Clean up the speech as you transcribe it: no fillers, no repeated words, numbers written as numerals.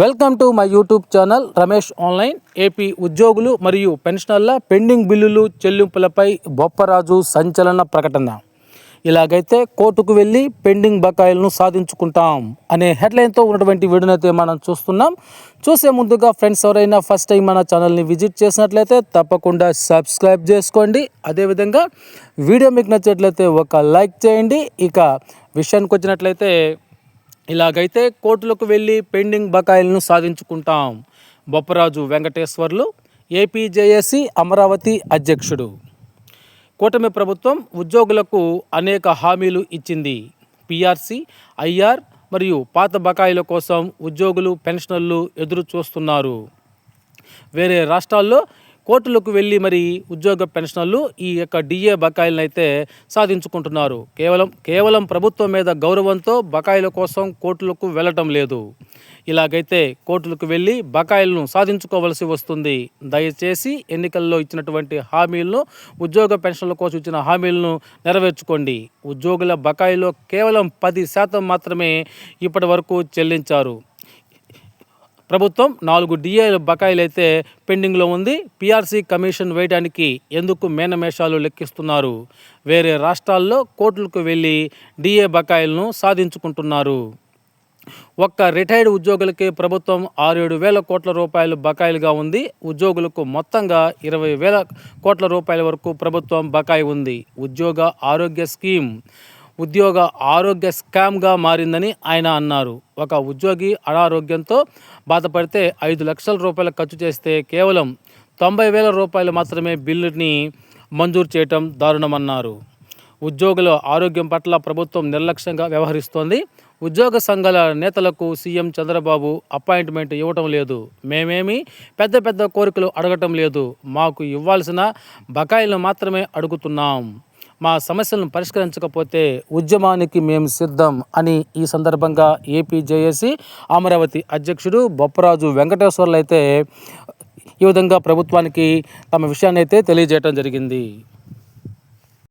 Welcome to my YouTube channel Ramesh online. AP ఉద్యోగులు మరియు పెన్షనర్ల pending బిల్లులు చెల్లింపులపై బొప్పరాజు సంచలన ప్రకటన. ఇలాగైతే కోర్టుకు వెళ్ళి పెండింగ్ బకాయిలను సాధించుకుంటాం అనే హెడ్లైన్తో ఉన్నటువంటి వీడియోని అయితే మనం చూస్తున్నాం. చూసే ముందుగా ఫ్రెండ్స్ ఎవరైనా ఫస్ట్ టైం మన ఛానల్ని విజిట్ చేసినట్లయితే తప్పకుండా సబ్స్క్రైబ్ చేసుకోండి. అదేవిధంగా వీడియో మీకు నచ్చినట్లయితే ఒక లైక్ చేయండి. ఇక విషయానికి వచ్చినట్లయితే ఇలాగైతే కోర్టులకు వెళ్ళి పెండింగ్ బకాయిలను సాధించుకుంటాం. బొప్పరాజు వెంకటేశ్వర్లు, ఏపీజేఏసీ అమరావతి అధ్యక్షుడు. కూటమి ప్రభుత్వం ఉద్యోగులకు అనేక హామీలు ఇచ్చింది. పీఆర్సీ, ఐఆర్ మరియు పాత బకాయిల కోసం ఉద్యోగులు, పెన్షనర్లు ఎదురు చూస్తున్నారు. వేరే రాష్ట్రాల్లో కోర్టులకు వెళ్ళి మరి ఉద్యోగ పెన్షనర్లు ఈ యొక్క డిఏ బకాయిలను అయితే సాధించుకుంటున్నారు. కేవలం ప్రభుత్వం మీద గౌరవంతో బకాయిల కోసం కోర్టులకు వెళ్ళటం లేదు. ఇలాగైతే కోర్టులకు వెళ్ళి బకాయిలను సాధించుకోవలసి వస్తుంది. దయచేసి ఎన్నికల్లో ఇచ్చినటువంటి హామీలను, ఉద్యోగ పెన్షన్ల కోసం ఇచ్చిన హామీలను నెరవేర్చుకోండి. ఉద్యోగుల బకాయిలో కేవలం 10% మాత్రమే ఇప్పటి వరకు చెల్లించారు. ప్రభుత్వం 4 డిఏ బకాయిలు అయితే పెండింగ్లో ఉంది. పీఆర్సీ కమిషన్ వేయడానికి ఎందుకు మేనమేషాలు లెక్కిస్తున్నారు? వేరే రాష్ట్రాల్లో కోర్టులకు వెళ్ళి డిఏ బకాయిలను సాధించుకుంటున్నారు. ఒక్క రిటైర్డ్ ఉద్యోగులకే ప్రభుత్వం 6-7 వేల కోట్ల రూపాయలు బకాయిలుగా ఉంది. ఉద్యోగులకు మొత్తంగా 20 వేల కోట్ల రూపాయల వరకు ప్రభుత్వం బకాయి ఉంది. ఉద్యోగ ఆరోగ్య స్కామ్గా మారిందని ఆయన అన్నారు. ఒక ఉద్యోగి అనారోగ్యంతో బాధపడితే 5 లక్షల రూపాయలు ఖర్చు చేస్తే కేవలం 90,000 రూపాయలు మాత్రమే బిల్లుని మంజూరు చేయటం దారుణమన్నారు. ఉద్యోగుల ఆరోగ్యం పట్ల ప్రభుత్వం నిర్లక్ష్యంగా వ్యవహరిస్తోంది. ఉద్యోగ సంఘాల నేతలకు సీఎం చంద్రబాబు అపాయింట్మెంట్ ఇవ్వటం లేదు. మేమేమి పెద్ద కోరికలు అడగటం లేదు. మాకు ఇవ్వాల్సిన బకాయిలను మాత్రమే అడుగుతున్నాం. మా సమస్యలను పరిష్కరించకపోతే ఉద్యమానికి మేము సిద్ధం అని ఈ సందర్భంగా ఏపీజేఏసీ అమరావతి అధ్యక్షుడు బొప్పరాజు వెంకటేశ్వర్లు అయితే ఈ విధంగా ప్రభుత్వానికి తమ విషయాన్ని అయితే తెలియజేయడం జరిగింది.